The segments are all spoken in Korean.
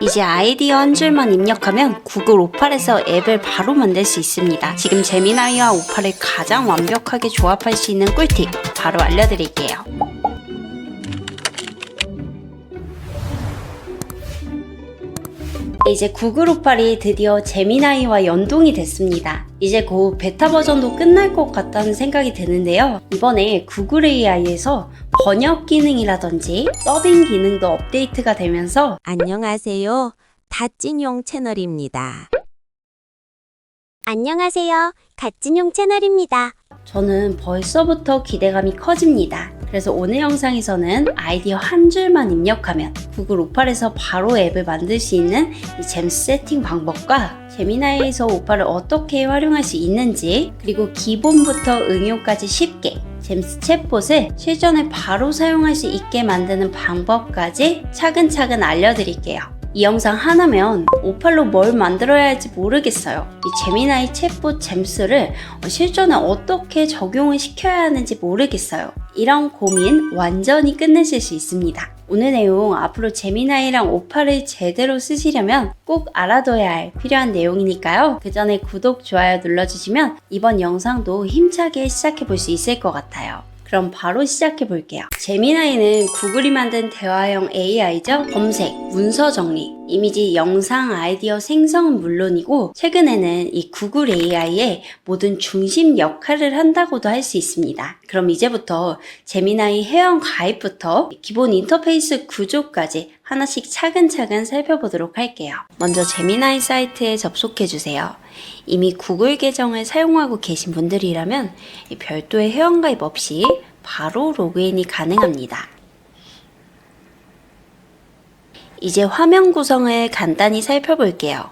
이제 아이디어 한 줄만 입력하면 구글 오팔에서 앱을 바로 만들 수 있습니다. 지금 제미나이와 오팔을 가장 완벽하게 조합할 수 있는 꿀팁 바로 알려드릴게요. 이제 구글 오팔이 드디어 제미나이와 연동이 됐습니다. 이제 곧 베타 버전도 끝날 것 같다는 생각이 드는데요. 이번에 구글 AI에서 번역 기능이라든지 서빙 기능도 업데이트가 되면서 안녕하세요. 닷진용 채널입니다. 안녕하세요. 갓진용 채널입니다. 저는 벌써부터 기대감이 커집니다. 그래서 오늘 영상에서는 아이디어 한 줄만 입력하면 구글 오팔에서 바로 앱을 만들 수 있는 이 잼스 세팅 방법과 제미나이에서 오팔을 어떻게 활용할 수 있는지, 그리고 기본부터 응용까지 쉽게 잼스 챗봇을 실전에 바로 사용할 수 있게 만드는 방법까지 차근차근 알려드릴게요. 이 영상 하나면 오팔로 뭘 만들어야 할지 모르겠어요. 이 제미나이 챗봇 잼스를 실전에 어떻게 적용을 시켜야 하는지 모르겠어요. 이런 고민 완전히 끝내실 수 있습니다. 오늘 내용 앞으로 제미나이랑 오팔을 제대로 쓰시려면 꼭 알아둬야 할 필요한 내용이니까요. 그 전에 구독, 좋아요 눌러주시면 이번 영상도 힘차게 시작해 볼 수 있을 것 같아요. 그럼 바로 시작해 볼게요. 제미나이는 구글이 만든 대화형 AI죠. 검색, 문서 정리, 이미지, 영상, 아이디어 생성은 물론이고 최근에는 이 구글 AI의 모든 중심 역할을 한다고도 할 수 있습니다. 그럼 이제부터 제미나이 회원 가입부터 기본 인터페이스 구조까지 하나씩 차근차근 살펴보도록 할게요. 먼저 제미나이 사이트에 접속해 주세요. 이미 구글 계정을 사용하고 계신 분들이라면 별도의 회원가입 없이 바로 로그인이 가능합니다. 이제 화면 구성을 간단히 살펴볼게요.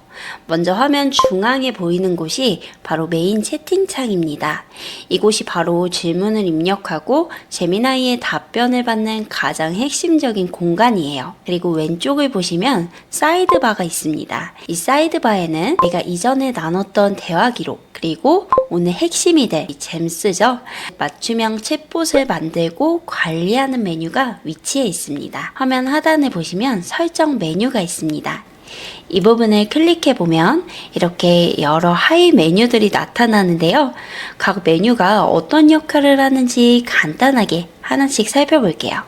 먼저 화면 중앙에 보이는 곳이 바로 메인 채팅창입니다. 이곳이 바로 질문을 입력하고 제미나이의 답변을 받는 가장 핵심적인 공간이에요. 그리고 왼쪽을 보시면 사이드바가 있습니다. 이 사이드바에는 내가 이전에 나눴던 대화 기록, 그리고 오늘 핵심이 될 이 잼스죠. 맞춤형 챗봇을 만들고 관리하는 메뉴가 위치해 있습니다. 화면 하단에 보시면 설정 메뉴가 있습니다. 이 부분을 클릭해보면 이렇게 여러 하위 메뉴들이 나타나는데요. 각 메뉴가 어떤 역할을 하는지 간단하게 하나씩 살펴볼게요.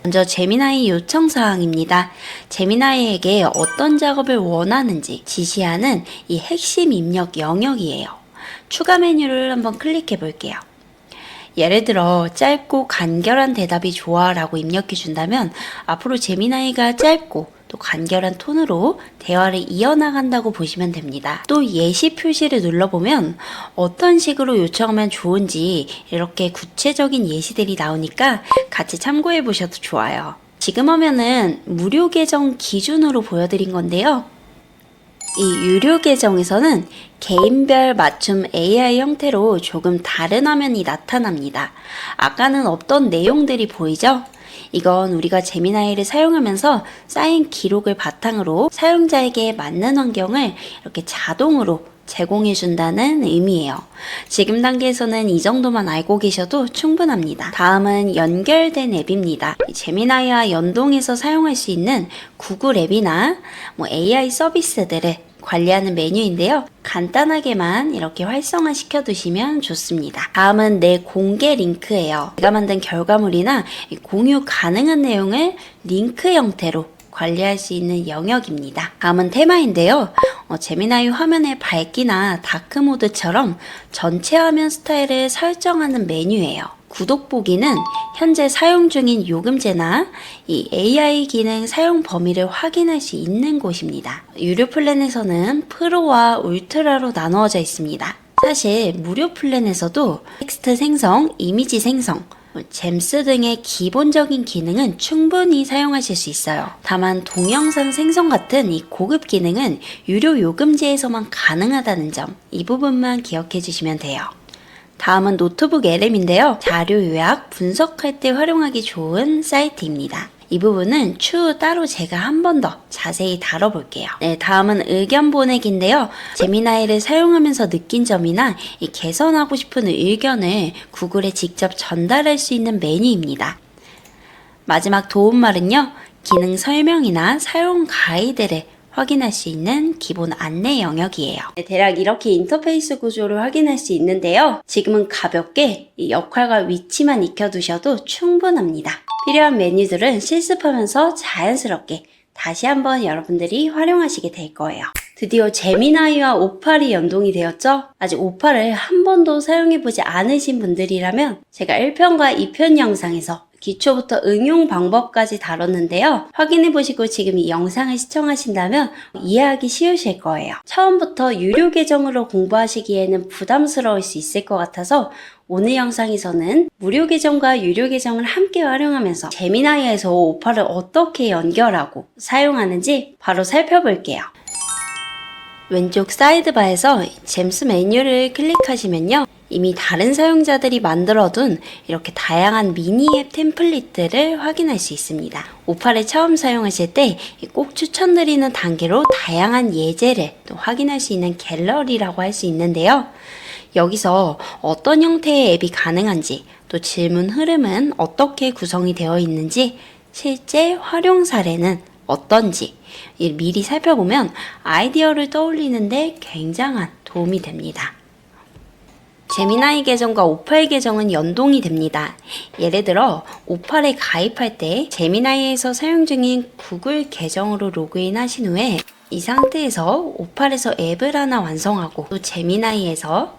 먼저 제미나이 요청사항입니다. 제미나이에게 어떤 작업을 원하는지 지시하는 이 핵심 입력 영역이에요. 추가 메뉴를 한번 클릭해 볼게요. 예를 들어 짧고 간결한 대답이 좋아 라고 입력해 준다면 앞으로 제미나이가 짧고 또 간결한 톤으로 대화를 이어나간다고 보시면 됩니다. 또 예시 표시를 눌러보면 어떤 식으로 요청하면 좋은지 이렇게 구체적인 예시들이 나오니까 같이 참고해 보셔도 좋아요. 지금 화면은 무료 계정 기준으로 보여드린 건데요. 이 유료 계정에서는 개인별 맞춤 AI 형태로 조금 다른 화면이 나타납니다. 아까는 없던 내용들이 보이죠? 이건 우리가 제미나이를 사용하면서 쌓인 기록을 바탕으로 사용자에게 맞는 환경을 이렇게 자동으로 제공해준다는 의미예요. 지금 단계에서는 이 정도만 알고 계셔도 충분합니다. 다음은 연결된 앱입니다. 제미나이와 연동해서 사용할 수 있는 구글 앱이나 AI 서비스들을 관리하는 메뉴인데요. 간단하게만 이렇게 활성화 시켜두시면 좋습니다. 다음은 내 공개 링크예요. 내가 만든 결과물이나 공유 가능한 내용을 링크 형태로 관리할 수 있는 영역입니다. 다음은 테마인데요. 제미나이 화면의 밝기나 다크 모드처럼 전체 화면 스타일을 설정하는 메뉴예요. 구독 보기는 현재 사용 중인 요금제나 이 AI 기능 사용 범위를 확인할 수 있는 곳입니다. 유료 플랜에서는 프로와 울트라로 나누어져 있습니다. 사실 무료 플랜에서도 텍스트 생성, 이미지 생성, 잼스 등의 기본적인 기능은 충분히 사용하실 수 있어요. 다만 동영상 생성 같은 이 고급 기능은 유료 요금제에서만 가능하다는 점, 이 부분만 기억해 주시면 돼요. 다음은 노트북 LM인데요. 자료 요약, 분석할 때 활용하기 좋은 사이트입니다. 이 부분은 추후 따로 제가 한 번 더 자세히 다뤄볼게요. 네, 다음은 의견 보내기인데요. 제미나이를 사용하면서 느낀 점이나 이 개선하고 싶은 의견을 구글에 직접 전달할 수 있는 메뉴입니다. 마지막 도움말은요. 기능 설명이나 사용 가이드를 확인할 수 있는 기본 안내 영역이에요. 대략 이렇게 인터페이스 구조를 확인할 수 있는데요. 지금은 가볍게 이 역할과 위치만 익혀두셔도 충분합니다. 필요한 메뉴들은 실습하면서 자연스럽게 다시 한번 여러분들이 활용하시게 될 거예요. 드디어 제미나이와 오팔이 연동이 되었죠? 아직 오팔을 한 번도 사용해보지 않으신 분들이라면 제가 1편과 2편 영상에서 기초부터 응용 방법까지 다뤘는데요. 확인해보시고 지금 이 영상을 시청하신다면 이해하기 쉬우실 거예요. 처음부터 유료 계정으로 공부하시기에는 부담스러울 수 있을 것 같아서 오늘 영상에서는 무료 계정과 유료 계정을 함께 활용하면서 제미나이에서 오팔을 어떻게 연결하고 사용하는지 바로 살펴볼게요. 왼쪽 사이드바에서 잼스 메뉴를 클릭하시면요. 이미 다른 사용자들이 만들어둔 이렇게 다양한 미니 앱 템플릿들을 확인할 수 있습니다. 오팔을 처음 사용하실 때 꼭 추천드리는 단계로 다양한 예제를 또 확인할 수 있는 갤러리라고 할 수 있는데요. 여기서 어떤 형태의 앱이 가능한지, 또 질문 흐름은 어떻게 구성이 되어 있는지, 실제 활용 사례는 어떤지 미리 살펴보면 아이디어를 떠올리는데 굉장한 도움이 됩니다. 제미나이 계정과 오팔 계정은 연동이 됩니다. 예를 들어 오팔에 가입할 때 제미나이에서 사용 중인 구글 계정으로 로그인 하신 후에 이 상태에서 오팔에서 앱을 하나 완성하고 또 제미나이에서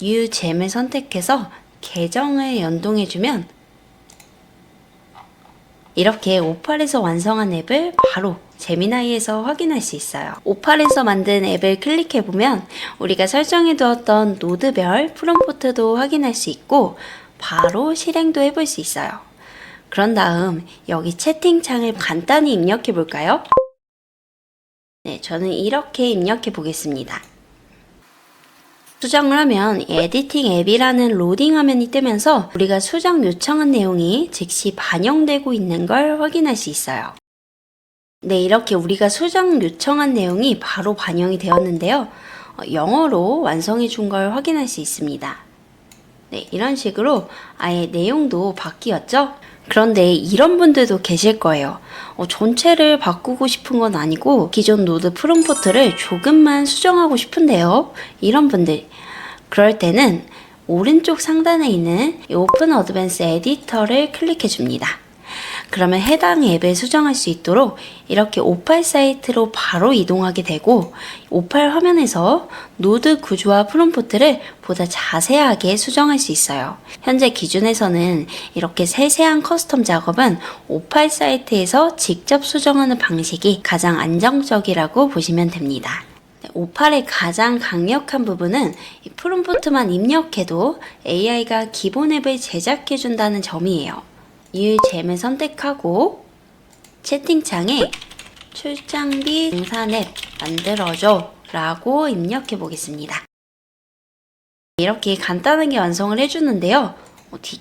New Gem을 선택해서 계정을 연동해주면 이렇게 오팔에서 완성한 앱을 바로 제미나이에서 확인할 수 있어요. 오팔에서 만든 앱을 클릭해보면 우리가 설정해두었던 노드별 프롬프트도 확인할 수 있고 바로 실행도 해볼 수 있어요. 그런 다음 여기 채팅창을 간단히 입력해볼까요? 네, 저는 이렇게 입력해보겠습니다. 수정을 하면 에디팅 앱이라는 로딩 화면이 뜨면서 우리가 수정 요청한 내용이 즉시 반영되고 있는 걸 확인할 수 있어요. 네, 이렇게 우리가 수정 요청한 내용이 바로 반영이 되었는데요. 영어로 완성해 준 걸 확인할 수 있습니다. 네, 이런 식으로 아예 내용도 바뀌었죠? 그런데 이런 분들도 계실 거예요. 전체를 바꾸고 싶은 건 아니고 기존 노드 프롬프트를 조금만 수정하고 싶은데요. 이런 분들. 그럴 때는 오른쪽 상단에 있는 이 오픈 어드밴스 에디터를 클릭해 줍니다. 그러면 해당 앱을 수정할 수 있도록 이렇게 오팔 사이트로 바로 이동하게 되고 오팔 화면에서 노드 구조와 프롬프트를 보다 자세하게 수정할 수 있어요. 현재 기준에서는 이렇게 세세한 커스텀 작업은 오팔 사이트에서 직접 수정하는 방식이 가장 안정적이라고 보시면 됩니다. 오팔의 가장 강력한 부분은 이 프롬프트만 입력해도 AI가 기본 앱을 제작해준다는 점이에요. New Gem을 선택하고 채팅창에 출장비 등산 앱 만들어줘 라고 입력해 보겠습니다. 이렇게 간단하게 완성을 해주는데요.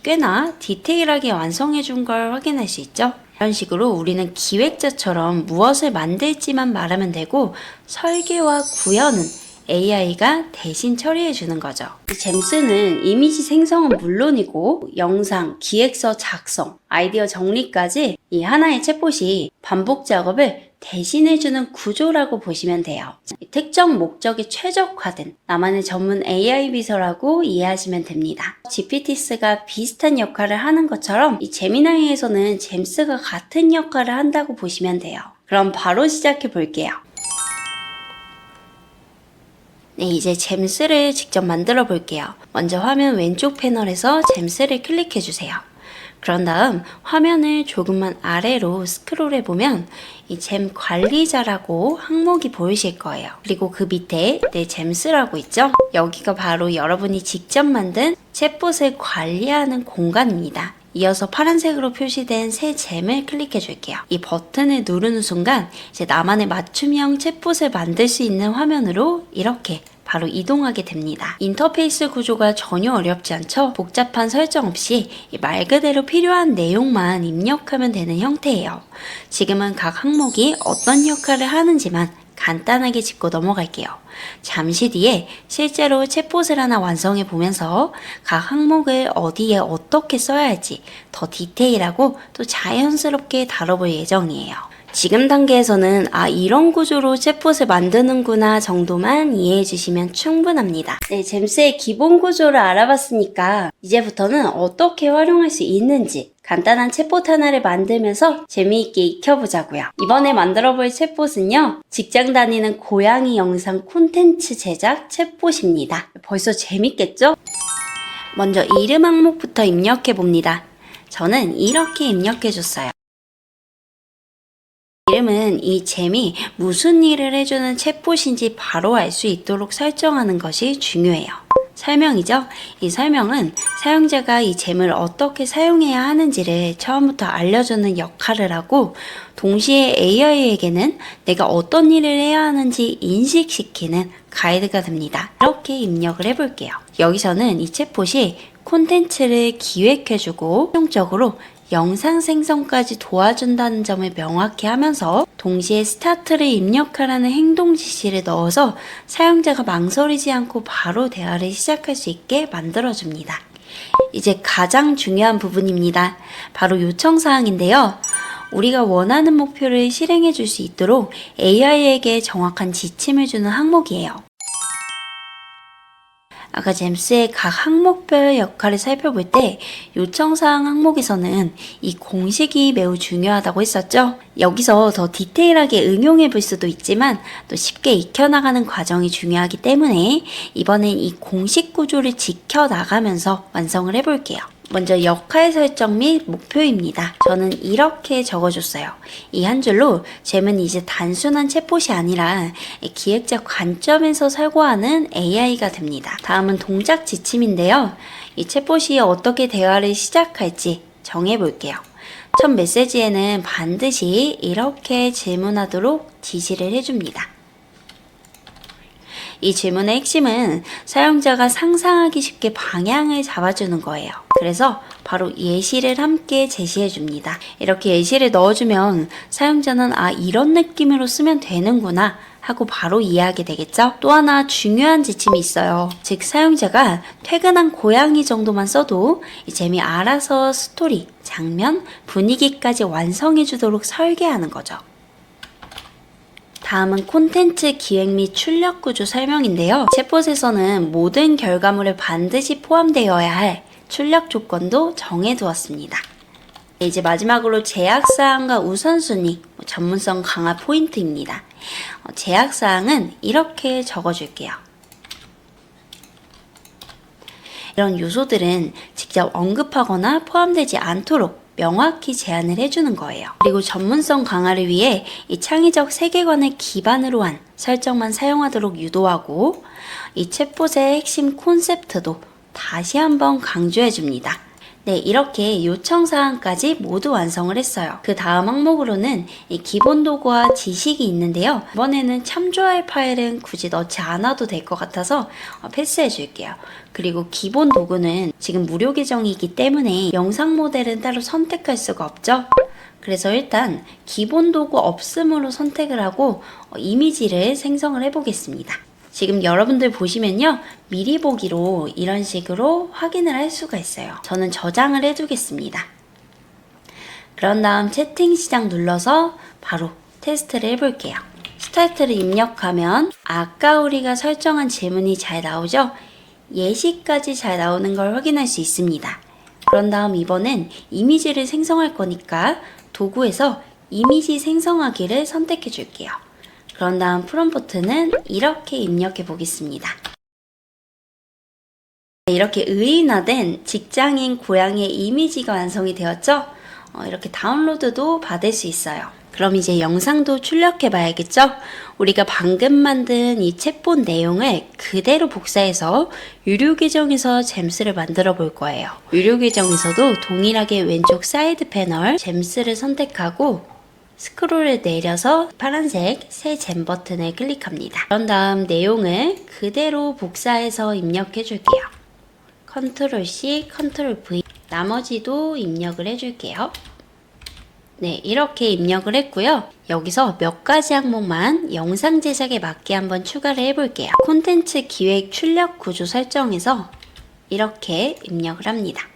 꽤나 디테일하게 완성해 준 걸 확인할 수 있죠. 이런 식으로 우리는 기획자처럼 무엇을 만들지만 말하면 되고 설계와 구현은 AI가 대신 처리해 주는 거죠. 이 잼스는 이미지 생성은 물론이고 영상, 기획서 작성, 아이디어 정리까지 이 하나의 챗봇이 반복 작업을 대신해주는 구조라고 보시면 돼요. 특정 목적에 최적화된 나만의 전문 AI 비서라고 이해하시면 됩니다. GPT스가 비슷한 역할을 하는 것처럼 이 제미나이에서는 잼스가 같은 역할을 한다고 보시면 돼요. 그럼 바로 시작해 볼게요. 네, 이제 잼스를 직접 만들어 볼게요. 먼저 화면 왼쪽 패널에서 잼스를 클릭해 주세요. 그런 다음 화면을 조금만 아래로 스크롤해 보면 이 잼 관리자라고 항목이 보이실 거예요. 그리고 그 밑에 내 잼스라고 있죠? 여기가 바로 여러분이 직접 만든 챗봇을 관리하는 공간입니다. 이어서 파란색으로 표시된 새 잼을 클릭해 줄게요. 이 버튼을 누르는 순간 이제 나만의 맞춤형 챗봇을 만들 수 있는 화면으로 이렇게 바로 이동하게 됩니다. 인터페이스 구조가 전혀 어렵지 않죠? 복잡한 설정 없이 말 그대로 필요한 내용만 입력하면 되는 형태예요. 지금은 각 항목이 어떤 역할을 하는지만 간단하게 짚고 넘어갈게요. 잠시 뒤에 실제로 챗봇을 하나 완성해 보면서 각 항목을 어디에 어떻게 써야 할지 더 디테일하고 또 자연스럽게 다뤄볼 예정이에요. 지금 단계에서는 이런 구조로 챗봇을 만드는구나 정도만 이해해 주시면 충분합니다. 네, 잼스의 기본 구조를 알아봤으니까 이제부터는 어떻게 활용할 수 있는지 간단한 챗봇 하나를 만들면서 재미있게 익혀보자고요. 이번에 만들어볼 챗봇은요, 직장 다니는 고양이 영상 콘텐츠 제작 챗봇입니다. 벌써 재밌겠죠? 먼저 이름 항목부터 입력해봅니다. 저는 이렇게 입력해줬어요. 이름은 이 잼이 무슨 일을 해주는 챗봇인지 바로 알 수 있도록 설정하는 것이 중요해요. 설명이죠? 이 설명은 사용자가 이 잼을 어떻게 사용해야 하는지를 처음부터 알려주는 역할을 하고, 동시에 AI에게는 내가 어떤 일을 해야 하는지 인식시키는 가이드가 됩니다. 이렇게 입력을 해볼게요. 여기서는 이 챗봇이 콘텐츠를 기획해주고 최종적으로 영상 생성까지 도와준다는 점을 명확히 하면서 동시에 스타트를 입력하라는 행동 지시를 넣어서 사용자가 망설이지 않고 바로 대화를 시작할 수 있게 만들어줍니다. 이제 가장 중요한 부분입니다. 바로 요청사항인데요. 우리가 원하는 목표를 실행해 줄 수 있도록 AI에게 정확한 지침을 주는 항목이에요. 아까 잼스의 각 항목별 역할을 살펴볼 때 요청사항 항목에서는 이 공식이 매우 중요하다고 했었죠? 여기서 더 디테일하게 응용해 볼 수도 있지만 또 쉽게 익혀나가는 과정이 중요하기 때문에 이번엔 이 공식 구조를 지켜나가면서 완성을 해볼게요. 먼저 역할 설정 및 목표입니다. 저는 이렇게 적어줬어요. 이 한 줄로 잼은 이제 단순한 챗봇이 아니라 기획자 관점에서 사고하는 AI가 됩니다. 다음은 동작 지침인데요. 이 챗봇이 어떻게 대화를 시작할지 정해볼게요. 첫 메시지에는 반드시 이렇게 질문하도록 지시를 해줍니다. 이 질문의 핵심은 사용자가 상상하기 쉽게 방향을 잡아주는 거예요. 그래서 바로 예시를 함께 제시해 줍니다. 이렇게 예시를 넣어주면 사용자는 이런 느낌으로 쓰면 되는구나 하고 바로 이해하게 되겠죠? 또 하나 중요한 지침이 있어요. 즉 사용자가 퇴근한 고양이 정도만 써도 이 잼이 알아서 스토리, 장면, 분위기까지 완성해 주도록 설계하는 거죠. 다음은 콘텐츠 기획 및 출력 구조 설명인데요. 챗봇에서는 모든 결과물에 반드시 포함되어야 할 출력 조건도 정해두었습니다. 이제 마지막으로 제약사항과 우선순위, 전문성 강화 포인트입니다. 제약사항은 이렇게 적어줄게요. 이런 요소들은 직접 언급하거나 포함되지 않도록 명확히 제안을 해주는 거예요. 그리고 전문성 강화를 위해 이 창의적 세계관을 기반으로 한 설정만 사용하도록 유도하고 이 챗봇의 핵심 콘셉트도 다시 한번 강조해줍니다. 네, 이렇게 요청사항까지 모두 완성을 했어요. 그 다음 항목으로는 이 기본 도구와 지식이 있는데요. 이번에는 참조할 파일은 굳이 넣지 않아도 될 것 같아서 패스해 줄게요. 그리고 기본 도구는 지금 무료 계정이기 때문에 영상 모델은 따로 선택할 수가 없죠. 그래서 일단 기본 도구 없음으로 선택을 하고 이미지를 생성을 해보겠습니다. 지금 여러분들 보시면요, 미리 보기로 이런 식으로 확인을 할 수가 있어요. 저는 저장을 해두겠습니다. 그런 다음 채팅 시작 눌러서 바로 테스트를 해볼게요. 스타트를 입력하면 아까 우리가 설정한 질문이 잘 나오죠? 예시까지 잘 나오는 걸 확인할 수 있습니다. 그런 다음 이번엔 이미지를 생성할 거니까 도구에서 이미지 생성하기를 선택해 줄게요. 그런 다음 프롬프트는 이렇게 입력해 보겠습니다. 이렇게 의인화된 직장인 고양이의 이미지가 완성이 되었죠? 이렇게 다운로드도 받을 수 있어요. 그럼 이제 영상도 출력해 봐야겠죠? 우리가 방금 만든 이 챗봇 내용을 그대로 복사해서 유료 계정에서 잼스를 만들어 볼 거예요. 유료 계정에서도 동일하게 왼쪽 사이드 패널 잼스를 선택하고 스크롤을 내려서 파란색 새 잼 버튼을 클릭합니다. 그런 다음 내용을 그대로 복사해서 입력해 줄게요. 컨트롤 C, 컨트롤 V. 나머지도 입력을 해줄게요. 네, 이렇게 입력을 했고요. 여기서 몇 가지 항목만 영상 제작에 맞게 한번 추가를 해볼게요. 콘텐츠 기획 출력 구조 설정에서 이렇게 입력을 합니다.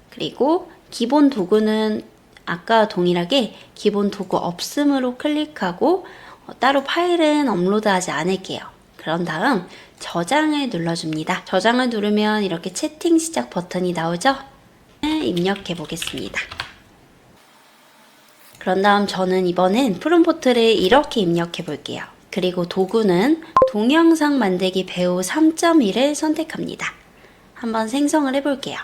그리고 기본 도구는 아까 동일하게 기본 도구 없음으로 클릭하고 따로 파일은 업로드하지 않을게요. 그런 다음 저장을 눌러줍니다. 저장을 누르면 이렇게 채팅 시작 버튼이 나오죠? 입력해 보겠습니다. 그런 다음 저는 이번엔 프롬프트를 이렇게 입력해 볼게요. 그리고 도구는 동영상 만들기 배우 3.1을 선택합니다. 한번 생성을 해볼게요.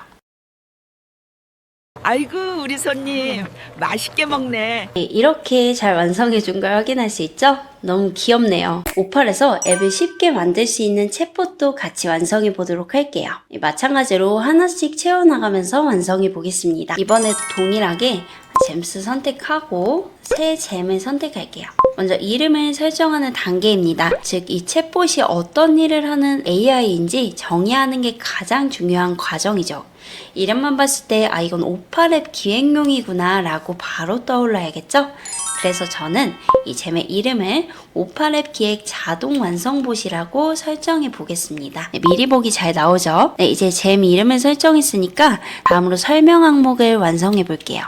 아이고 우리 손님 맛있게 먹네. 네, 이렇게 잘 완성해 준 걸 확인할 수 있죠? 너무 귀엽네요. 오팔에서 앱을 쉽게 만들 수 있는 챗봇도 같이 완성해 보도록 할게요. 마찬가지로 하나씩 채워나가면서 완성해 보겠습니다. 이번에도 동일하게 잼스 선택하고 새 잼을 선택할게요. 먼저 이름을 설정하는 단계입니다. 즉, 이 챗봇이 어떤 일을 하는 AI인지 정의하는 게 가장 중요한 과정이죠. 이름만 봤을 때 이건 오팔앱 기획용이구나 라고 바로 떠올라야겠죠? 그래서 저는 이 잼의 이름을 오팔앱 기획 자동 완성봇이라고 설정해 보겠습니다. 네, 미리 보기 잘 나오죠? 네, 이제 잼 이름을 설정했으니까 다음으로 설명 항목을 완성해 볼게요.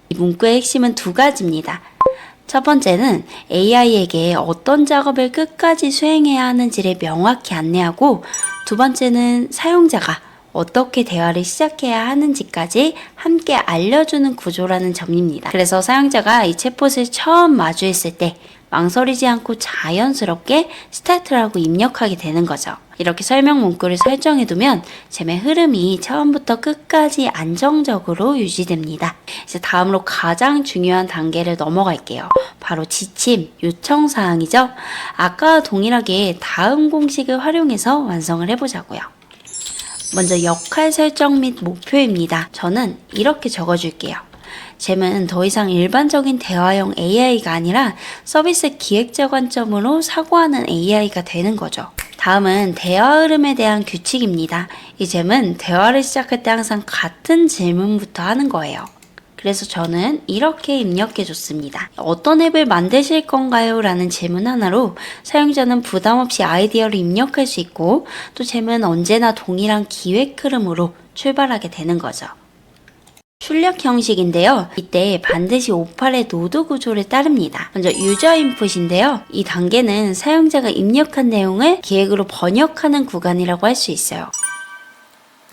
이 문구의 핵심은 두 가지입니다. 첫 번째는 AI에게 어떤 작업을 끝까지 수행해야 하는지를 명확히 안내하고, 두 번째는 사용자가 어떻게 대화를 시작해야 하는지까지 함께 알려주는 구조라는 점입니다. 그래서 사용자가 이 챗봇을 처음 마주했을 때 망설이지 않고 자연스럽게 스타트라고 입력하게 되는 거죠. 이렇게 설명 문구를 설정해두면 잼의 흐름이 처음부터 끝까지 안정적으로 유지됩니다. 이제 다음으로 가장 중요한 단계를 넘어갈게요. 바로 지침, 요청사항이죠. 아까와 동일하게 다음 공식을 활용해서 완성을 해보자고요. 먼저 역할 설정 및 목표입니다. 저는 이렇게 적어줄게요. 잼은 더 이상 일반적인 대화형 AI가 아니라 서비스 기획자 관점으로 사고하는 AI가 되는 거죠. 다음은 대화 흐름에 대한 규칙입니다. 이 잼은 대화를 시작할 때 항상 같은 질문부터 하는 거예요. 그래서 저는 이렇게 입력해 줬습니다. 어떤 앱을 만드실 건가요? 라는 질문 하나로 사용자는 부담 없이 아이디어를 입력할 수 있고, 또 잼은 언제나 동일한 기획 흐름으로 출발하게 되는 거죠. 출력 형식인데요. 이때 반드시 오팔의 노드 구조를 따릅니다. 먼저 유저 인풋인데요. 이 단계는 사용자가 입력한 내용을 기획으로 번역하는 구간이라고 할 수 있어요.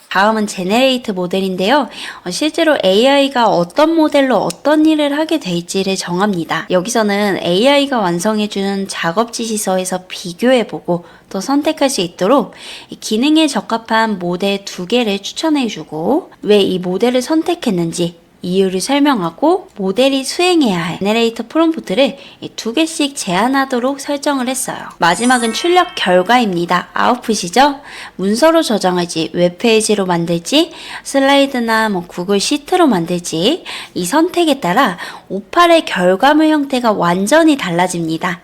다음은 제네레이트 모델인데요. 실제로 AI가 어떤 모델로 어떤 일을 하게 될지를 정합니다. 여기서는 AI가 완성해준 작업 지시서에서 비교해보고 또 선택할 수 있도록 기능에 적합한 모델 2개를 추천해주고, 왜 이 모델을 선택했는지 이유를 설명하고 모델이 수행해야 할 제네레이터 프롬프트를 2개씩 제한하도록 설정을 했어요. 마지막은 출력 결과입니다. 아웃풋이죠. 문서로 저장할지, 웹페이지로 만들지, 슬라이드나 구글 시트로 만들지, 이 선택에 따라 오팔의 결과물 형태가 완전히 달라집니다.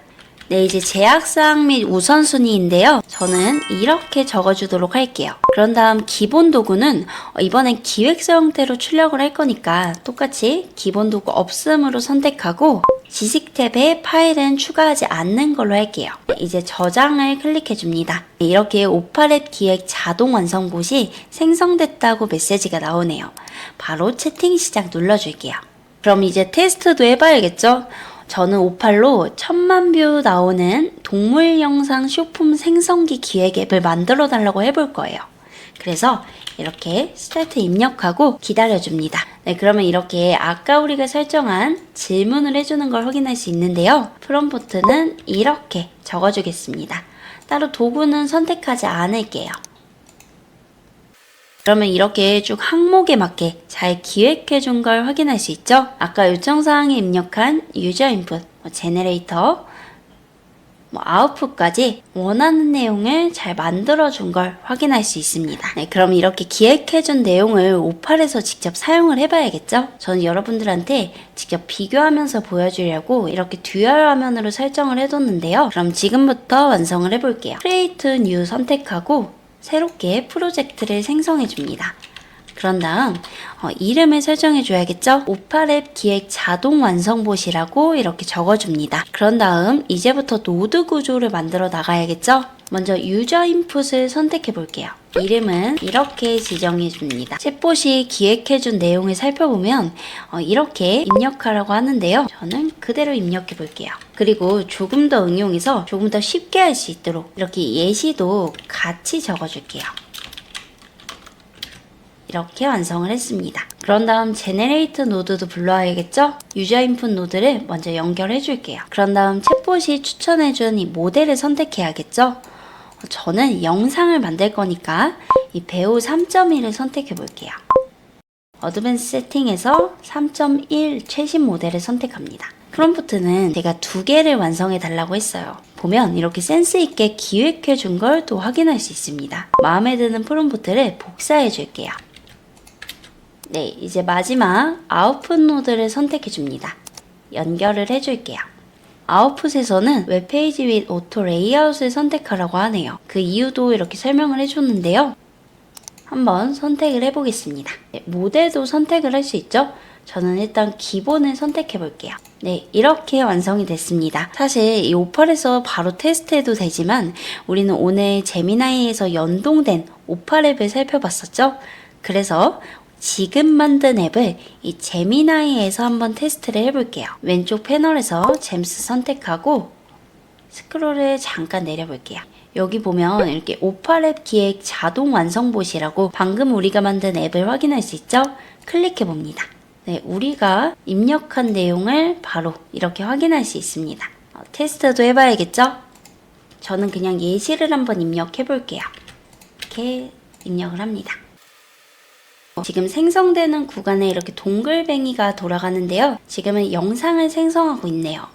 네, 이제 제약사항 및 우선순위인데요. 저는 이렇게 적어주도록 할게요. 그런 다음 기본 도구는 이번엔 기획서 형태로 출력을 할 거니까 똑같이 기본 도구 없음으로 선택하고, 지식 탭에 파일은 추가하지 않는 걸로 할게요. 네, 이제 저장을 클릭해 줍니다. 네, 이렇게 오팔앱 기획 자동 완성봇이 생성됐다고 메시지가 나오네요. 바로 채팅 시작 눌러줄게요. 그럼 이제 테스트도 해봐야겠죠? 저는 오팔로 1000만 뷰 나오는 동물 영상 쇼폼 생성기 기획 앱을 만들어 달라고 해볼 거예요. 그래서 이렇게 스타트 입력하고 기다려줍니다. 네, 그러면 이렇게 아까 우리가 설정한 질문을 해주는 걸 확인할 수 있는데요. 프롬프트는 이렇게 적어주겠습니다. 따로 도구는 선택하지 않을게요. 그러면 이렇게 쭉 항목에 맞게 잘 기획해 준 걸 확인할 수 있죠? 아까 요청사항에 입력한 유저 인풋, 제네레이터, 아웃풋까지 원하는 내용을 잘 만들어 준 걸 확인할 수 있습니다. 네, 그럼 이렇게 기획해 준 내용을 오팔에서 직접 사용을 해봐야겠죠? 저는 여러분들한테 직접 비교하면서 보여주려고 이렇게 듀얼 화면으로 설정을 해뒀는데요. 그럼 지금부터 완성을 해볼게요. Create New 선택하고 새롭게 프로젝트를 생성해 줍니다. 그런 다음 이름을 설정해 줘야겠죠? 58앱 기획 자동 완성봇이라고 이렇게 적어줍니다. 그런 다음 이제부터 노드 구조를 만들어 나가야겠죠? 먼저 유저 인풋을 선택해 볼게요. 이름은 이렇게 지정해 줍니다. 챗봇이 기획해 준 내용을 살펴보면 이렇게 입력하라고 하는데요. 저는 그대로 입력해 볼게요. 그리고 조금 더 응용해서 조금 더 쉽게 할 수 있도록 이렇게 예시도 같이 적어 줄게요. 이렇게 완성을 했습니다. 그런 다음 제네레이트 노드도 불러와야겠죠? 유저 인풋 노드를 먼저 연결해 줄게요. 그런 다음 챗봇이 추천해준 이 모델을 선택해야겠죠? 저는 영상을 만들 거니까 이 배우 3.1을 선택해 볼게요. 어드밴스 세팅에서 3.1 최신 모델을 선택합니다. 프롬프트는 제가 2개를 완성해 달라고 했어요. 보면 이렇게 센스 있게 기획해 준 걸 또 확인할 수 있습니다. 마음에 드는 프롬프트를 복사해 줄게요. 네, 이제 마지막 아웃풋 노드를 선택해 줍니다. 연결을 해줄게요. 아웃풋에서는 웹페이지 윗 오토 레이아웃을 선택하라고 하네요. 그 이유도 이렇게 설명을 해줬는데요. 한번 선택을 해보겠습니다. 네, 모델도 선택을 할 수 있죠? 저는 일단 기본을 선택해 볼게요. 네, 이렇게 완성이 됐습니다. 사실 이 오팔에서 바로 테스트해도 되지만 우리는 오늘 제미나이에서 연동된 오팔 앱을 살펴봤었죠? 그래서 지금 만든 앱을 이 제미나이에서 한번 테스트를 해볼게요. 왼쪽 패널에서 잼스 선택하고 스크롤을 잠깐 내려볼게요. 여기 보면 이렇게 오팔 앱 기획 자동 완성봇이라고 방금 우리가 만든 앱을 확인할 수 있죠? 클릭해 봅니다. 네, 우리가 입력한 내용을 바로 이렇게 확인할 수 있습니다. 테스트도 해봐야겠죠? 저는 그냥 예시를 한번 입력해 볼게요. 이렇게 입력을 합니다. 지금 생성되는 구간에 이렇게 동글뱅이가 돌아가는데요. 지금은 영상을 생성하고 있네요.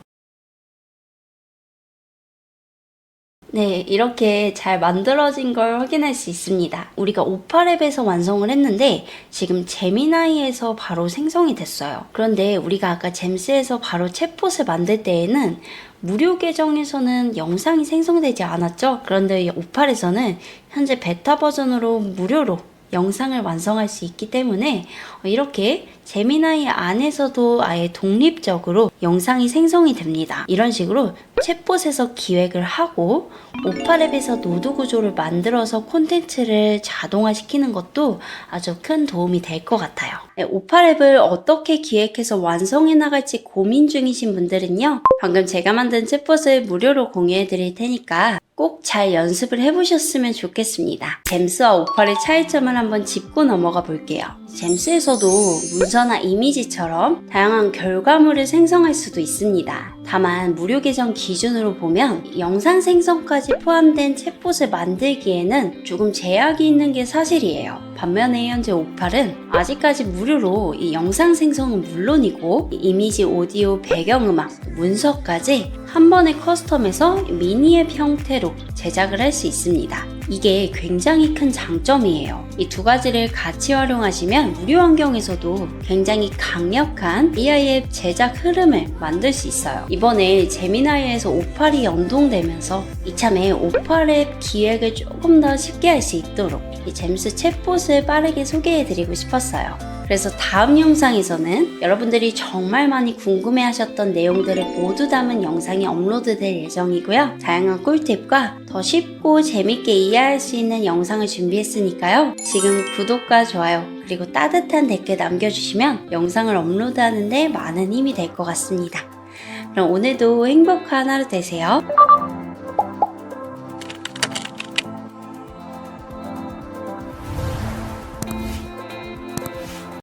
네, 이렇게 잘 만들어진 걸 확인할 수 있습니다. 우리가 오팔앱에서 완성을 했는데 지금 제미나이에서 바로 생성이 됐어요. 그런데 우리가 아까 잼스에서 바로 챗봇을 만들 때에는 무료 계정에서는 영상이 생성되지 않았죠? 그런데 이 오팔에서는 현재 베타 버전으로 무료로 영상을 완성할 수 있기 때문에 이렇게 제미나이 안에서도 아예 독립적으로 영상이 생성이 됩니다. 이런 식으로 챗봇에서 기획을 하고 오팔앱에서 노드 구조를 만들어서 콘텐츠를 자동화시키는 것도 아주 큰 도움이 될 것 같아요. 오팔앱을 어떻게 기획해서 완성해 나갈지 고민 중이신 분들은요. 방금 제가 만든 챗봇을 무료로 공유해 드릴 테니까 꼭 잘 연습을 해보셨으면 좋겠습니다. 잼스와 오팔의 차이점을 한번 짚고 넘어가 볼게요. 잼스에서도 문서나 이미지처럼 다양한 결과물을 생성할 수도 있습니다. 다만 무료 계정 기준으로 보면 영상 생성까지 포함된 챗봇을 만들기에는 조금 제약이 있는 게 사실이에요. 반면에 현재 오팔은 아직까지 무료로 이 영상 생성은 물론이고 이미지, 오디오, 배경음악, 문서까지 한 번에 커스텀해서 미니앱 형태로 제작을 할 수 있습니다. 이게 굉장히 큰 장점이에요. 이 두 가지를 같이 활용하시면 무료 환경에서도 굉장히 강력한 AI 앱 제작 흐름을 만들 수 있어요. 이번에 제미나이에서 오팔이 연동되면서 이참에 오팔 앱 기획을 조금 더 쉽게 할 수 있도록 이 잼스 챗봇을 빠르게 소개해드리고 싶었어요. 그래서 다음 영상에서는 여러분들이 정말 많이 궁금해하셨던 내용들을 모두 담은 영상이 업로드될 예정이고요. 다양한 꿀팁과 더 쉽고 재밌게 이해할 수 있는 영상을 준비했으니까요. 지금 구독과 좋아요 그리고 따뜻한 댓글 남겨주시면 영상을 업로드하는 데 많은 힘이 될 것 같습니다. 그럼 오늘도 행복한 하루 되세요.